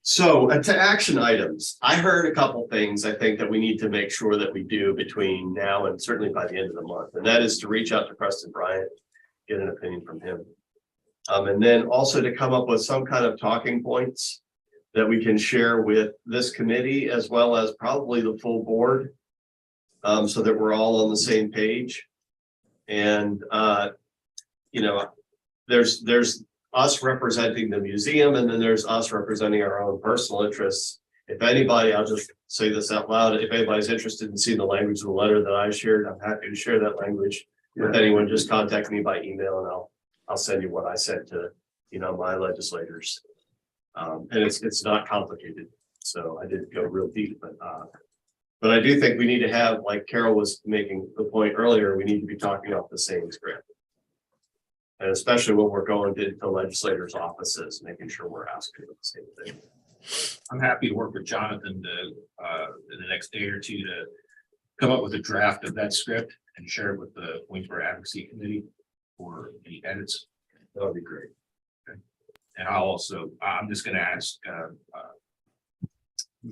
So to action items, I heard a couple things I think that we need to make sure that we do between now and certainly by the end of the month. And that is to reach out to Preston Bryant, get an opinion from him. And then also to come up with some kind of talking points that we can share with this committee as well as probably the full board. So that we're all on the same page. And you know, there's us representing the museum, and then there's us representing our own personal interests. If anybody, I'll just say this out loud, if anybody's interested in seeing the language of the letter that I shared, I'm happy to share that language with anyone. Just contact me by email and I'll send you what I sent to, you know, my legislators. And it's not complicated. So I didn't go real deep, but I do think we need to have, like Carol was making the point earlier, we need to be talking off the same script. And especially when we're going to legislators' offices, making sure we're asking the same thing. I'm happy to work with Jonathan to, in the next day or 2 to come up with a draft of that script and share it with the Waynesboro Advocacy Committee for any edits. That would be great. And I'll also, I'm just gonna ask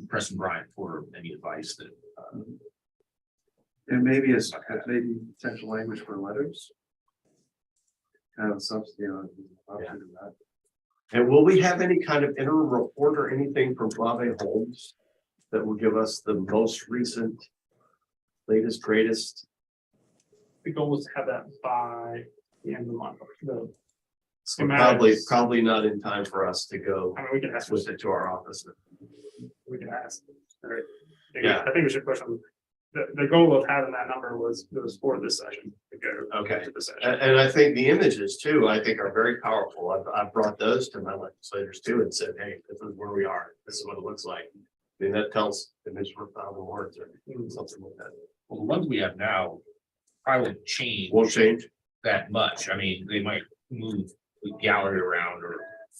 pressing Brian for any advice that, And maybe it's, maybe potential language for letters. Kind of substitute, option of that. And will we have any kind of interim report or anything from Brave Homes that will give us the most recent, latest, greatest? The goal was to have that by the end of the month. The Probably, schematics, probably not in time for us to go I mean, we can ask, with it to our office. we can ask. All right. Yeah. I think we should push them. The goal of having that number was for this session to go. Okay. To the session. And I think the images too, I think are very powerful. I've brought those to my legislators too and said, hey, this is where we are. This is what it looks like. I mean, that tells image for 1,000 words or something like that. well, the ones we have now probably won't change Won't change. that much. I mean, they might move the gallery around or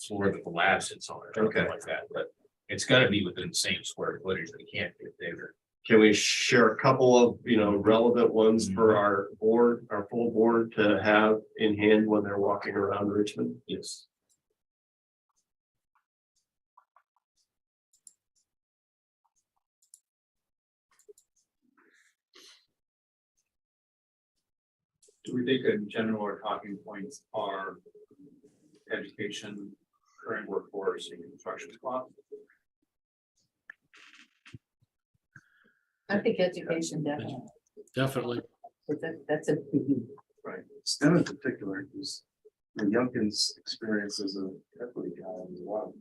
floor that the lab sits on or something Okay. like that, but it's gonna be within the same square footage. They can't get bigger. Can we share a couple of, relevant ones for our board, our full board to have in hand when they're walking around Richmond? Yes. Do we think in general our talking points are education, current workforce and construction costs? I think education definitely, Definitely. that's a biggie. STEM in particular, because Youngkin's experience as a equity guy as well.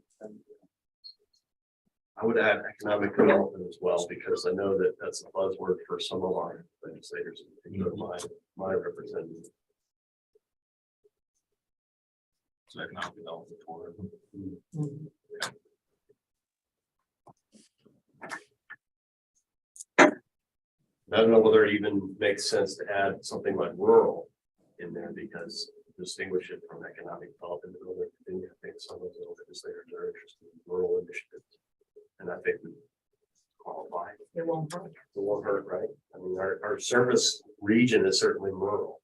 I would add economic development as well, because I know that that's a buzzword for some of our legislators, in particular my representative. So economic development for I don't know whether it even makes sense to add something like rural in there, because distinguish it from economic development. I think some of the legislators are interested in rural initiatives. And I think we qualify. It won't hurt. It won't hurt, right? I mean, our service region is certainly rural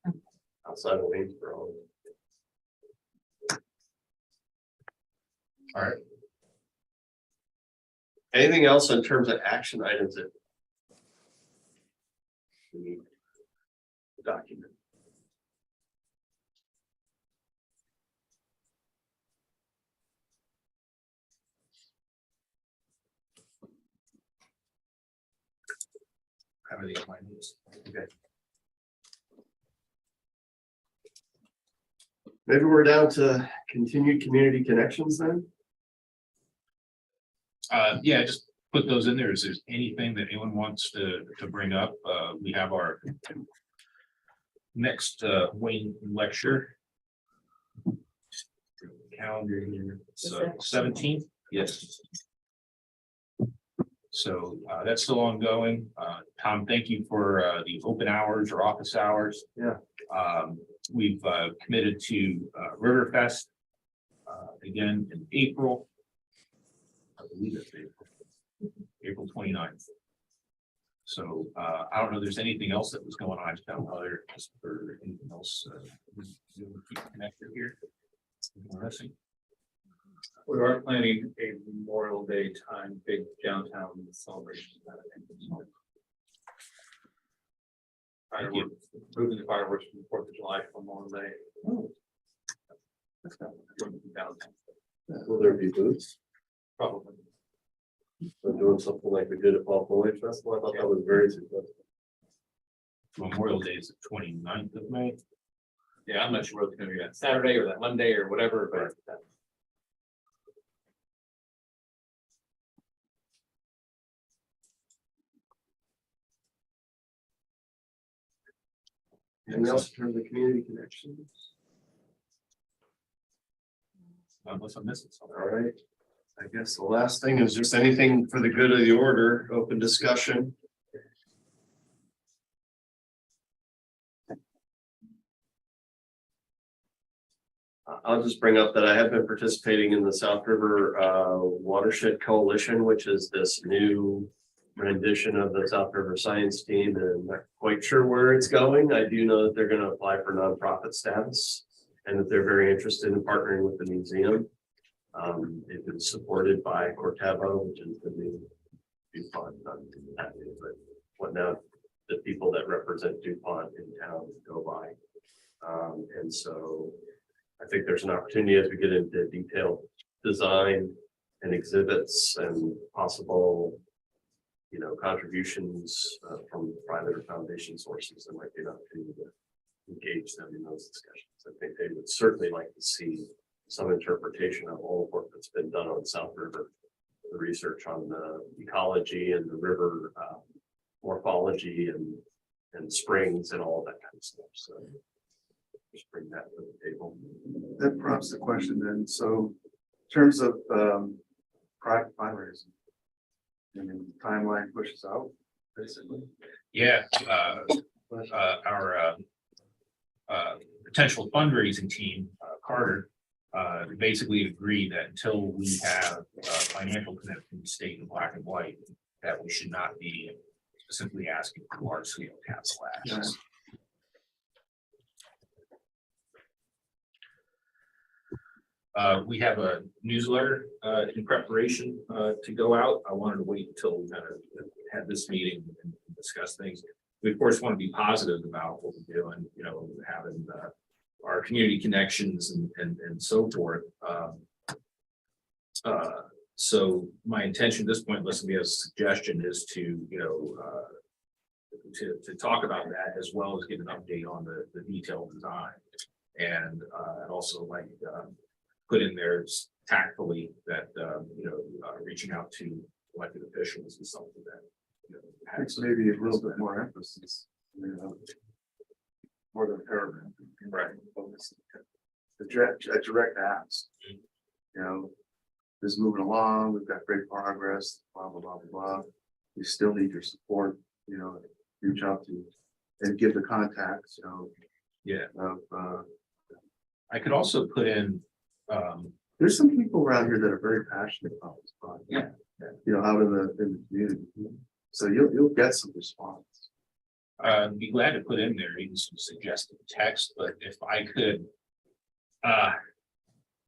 outside of Waynesboro. All right. Anything else in terms of action items that we need to document? everything on my news. Okay. Maybe we're down to continued community connections then? Yeah, just put those in there. If there's anything that anyone wants to bring up, we have our next Wayne lecture. Calendar here, so 17th, yes. So that's still ongoing. Tom, thank you for the open hours or office hours. Yeah. We've committed to Riverfest again in April. I believe it's April 29th. So I don't know if there's anything else that was going on. I just don't know there just for anything else. Keep connected here. Interesting. We are planning a Memorial Day time, big downtown celebration. Fireworks, moving the fireworks from the 4th of July from Memorial Day. Downtown, Will there be booths? probably. We're doing something like we did at Fall Foliage Festival. I thought that was very successful. Memorial Day is the 29th of May. Yeah, I'm not sure whether it's gonna be that Saturday or that Monday or whatever, but Anything else in terms of community connections? Unless I'm missing something. All right. I guess the last thing is just anything for the good of the order, open discussion. I'll just bring up that I have been participating in the South River Watershed Coalition, which is this new rendition of the South River Science Team, and I'm not quite sure where it's going. I do know that they're going to apply for nonprofit status and that they're very interested in partnering with the museum. It's been supported by Corteva, which is the new DuPont, not that, but what now the people that represent DuPont in town go by. And so I think there's an opportunity as we get into detailed design and exhibits and possible, you know, contributions from private or foundation sources. There might be an opportunity to engage them in those discussions. I think they would certainly like to see some interpretation of all the work that's been done on South River, the research on the ecology and the river morphology and springs and all that kind of stuff. So just bring that to the table. That prompts the question then, so in terms of private fundraising, I mean, timeline pushes out, basically. Yeah, our potential fundraising team, Carter, basically agreed that until we have financial commitment from the state in black and white, that we should not be specifically asking for large scale capital assets. We have a newsletter in preparation to go out. I wanted to wait until we kind of had this meeting and discuss things. We of course want to be positive about what we're doing, you know, having our community connections and so forth. So my intention at this point, unless somebody has a suggestion, is to, you know, to talk about that as well as give an update on the detailed design. And I'd also like put in there tactfully that, you know, reaching out to elected officials is something that, you know, It's maybe a little bit more emphasis, you know, more than a paragraph. Right. A direct ask, you know, this is moving along, we've got great progress, blah, blah, blah, blah, blah. We still need your support, you know, reach out to and give the contacts, you know. Yeah. Of, I could also put in, there's some people around here that are very passionate about this project. Yeah. You know, out in the community. So you'll get some response. be glad to put in there even some suggested text, but if I could,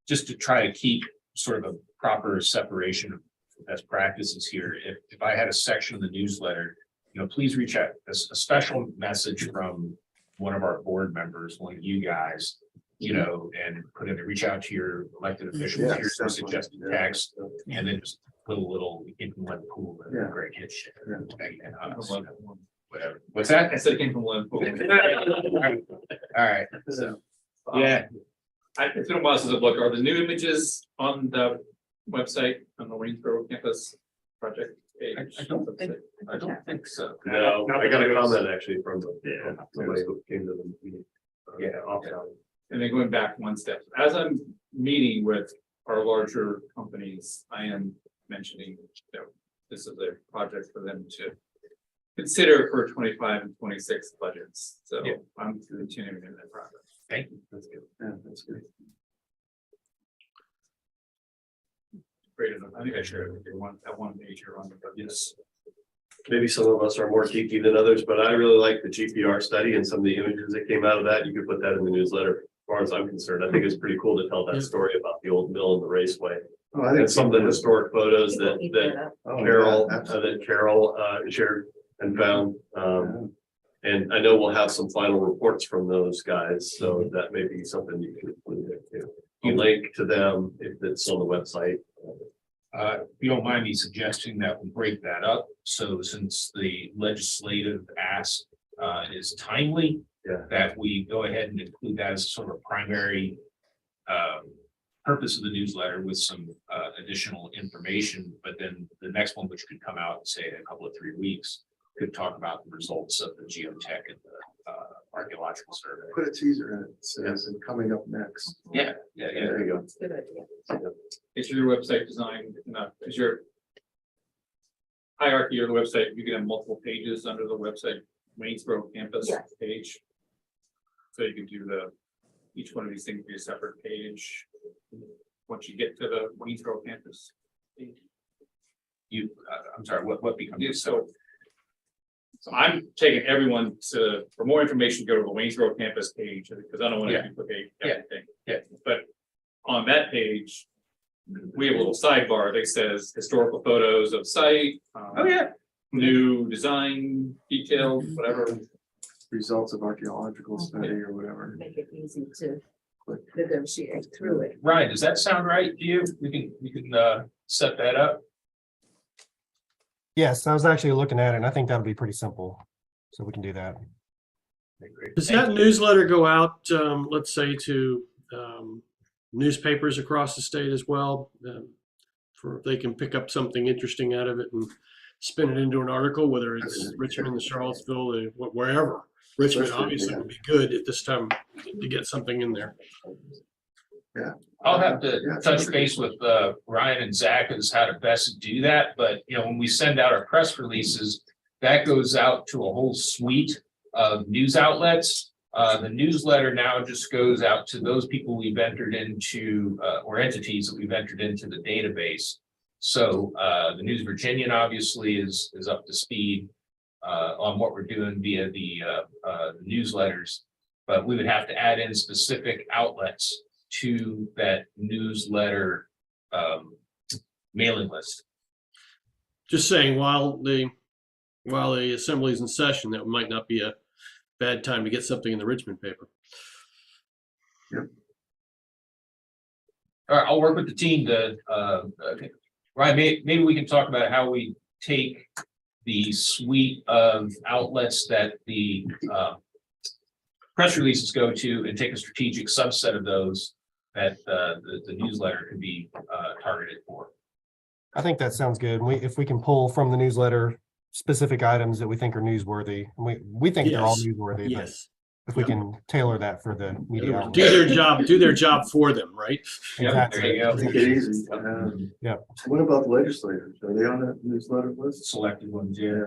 just to try to keep sort of a proper separation of best practices here, if I had a section of the newsletter, you know, please reach out, a special message from one of our board members, one of you guys, you know, and put in, reach out to your elected officials, Yeah, here's some definitely. suggested Yeah. text, and then just put a little in one pool, and Yeah. great hit shit. Yeah. And us, whatever. What's that? I said it came from one. All right, so, yeah, It's been a while since I've looked. Are the new images on the website on the Waynesboro campus project page? I don't think so. No, Not I got a the comment actually from Yeah. somebody who came to the meeting. Yeah. And then going back one step, as I'm meeting with our larger companies, I am mentioning that this is a project for them to consider for 25 and 26 budgets. So Yeah. I'm continuing in that progress. Thank you. That's good. Yeah, that's good. Great enough. I think I shared with you that one page here on the budget. Yes. Maybe some of us are more geeky than others, but I really like the GPR study and some of the images that came out of that. You could put that in the newsletter. As far as I'm concerned, I think it's pretty cool to tell that story about the old mill and the raceway. Oh, I think And some of the historic photos that Oh, Carol, yeah, shared and found. And I know we'll have some final reports from those guys, so that may be something you could include there too. A link to them if it's on the website. If you don't mind me suggesting that we break that up, so since the legislative ask is timely. Yeah. That we go ahead and include that as sort of a primary purpose of the newsletter with some additional information, but then the next one, which could come out, say, in a couple of 3 weeks, could talk about the results of the geotech and the archaeological survey. Put a teaser in it, it says, and coming up next. Yeah. There you go. That's a good idea. Is your website designed enough? Is your hierarchy of the website, you can have multiple pages under the website, Waynesboro campus Yes. page? So you can do each one of these things be a separate page. Once you get to the Waynesboro campus. I'm sorry, what becomes? Yeah, so I'm taking everyone for more information, go to the Waynesboro campus page, because I don't want to Yeah. duplicate Yeah. everything. Yeah. But on that page, we have a little sidebar that says historical photos of site. Oh, yeah. New design, details, whatever. Results of archaeological study or whatever. Make it easy to negotiate through it. Ryan, does that sound right to you? We can set that up. Yes, I was actually looking at it and I think that'll be pretty simple. So we can do that. Does that newsletter go out, let's say, to newspapers across the state as well? For if they can pick up something interesting out of it and spin it into an article, whether it's Richmond, Charlottesville, wherever. Richmond obviously would be good at this time to get something in there. I'll have to touch base with Ryan and Zach as how to best do that, but when we send out our press releases, that goes out to a whole suite of news outlets. The newsletter now just goes out to those people we've entered into or entities that we've entered into the database. So the News Virginian obviously is up to speed on what we're doing via the newsletters, but we would have to add in specific outlets to that newsletter mailing list. Just saying, while the assembly is in session, that might not be a bad time to get something in the Richmond paper. All right, I'll work with the team to Ryan, maybe we can talk about how we take the suite of outlets that the press releases go to and take a strategic subset of those that the newsletter could be targeted for. I think that sounds good. If we can pull from the newsletter specific items that we think are newsworthy, we think they're all newsworthy. Yes. But if we can tailor that for the media outlet. Do their job for them, right? Exactly. There you go. Make it easy. Yeah. What about the legislators? Are they on that newsletter list? Selected ones, yeah.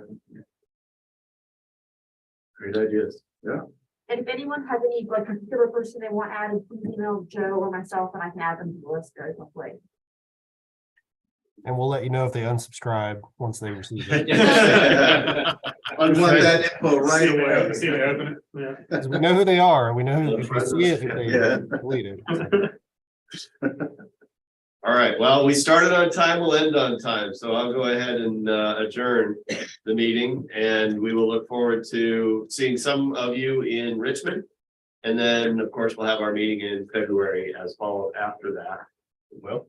Great ideas. Yeah. And if anyone has any like particular person they want added, please email Joe or myself and I can add them to the list very quickly. And we'll let you know if they unsubscribe once they receive it. I want that info right away. See they open it, yeah. 'Cause we know who they are. We know if we see it, if they delete it. All right, well, we started on time, we'll end on time, so I'll go ahead and adjourn the meeting, and we will look forward to seeing some of you in Richmond. And then, of course, we'll have our meeting in February as follow after that. Well,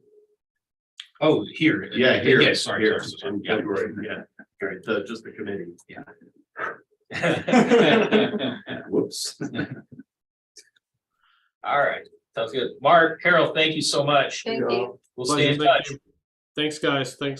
Oh, here. yeah, here. Yes, sorry. Here, sorry. in February, yeah, right, just the committee. Yeah. Whoops. All right, sounds good. Mark, Carol, thank you so much. Thank you. We'll stay in Pleasure, thank touch. you. Thanks, guys. Thanks.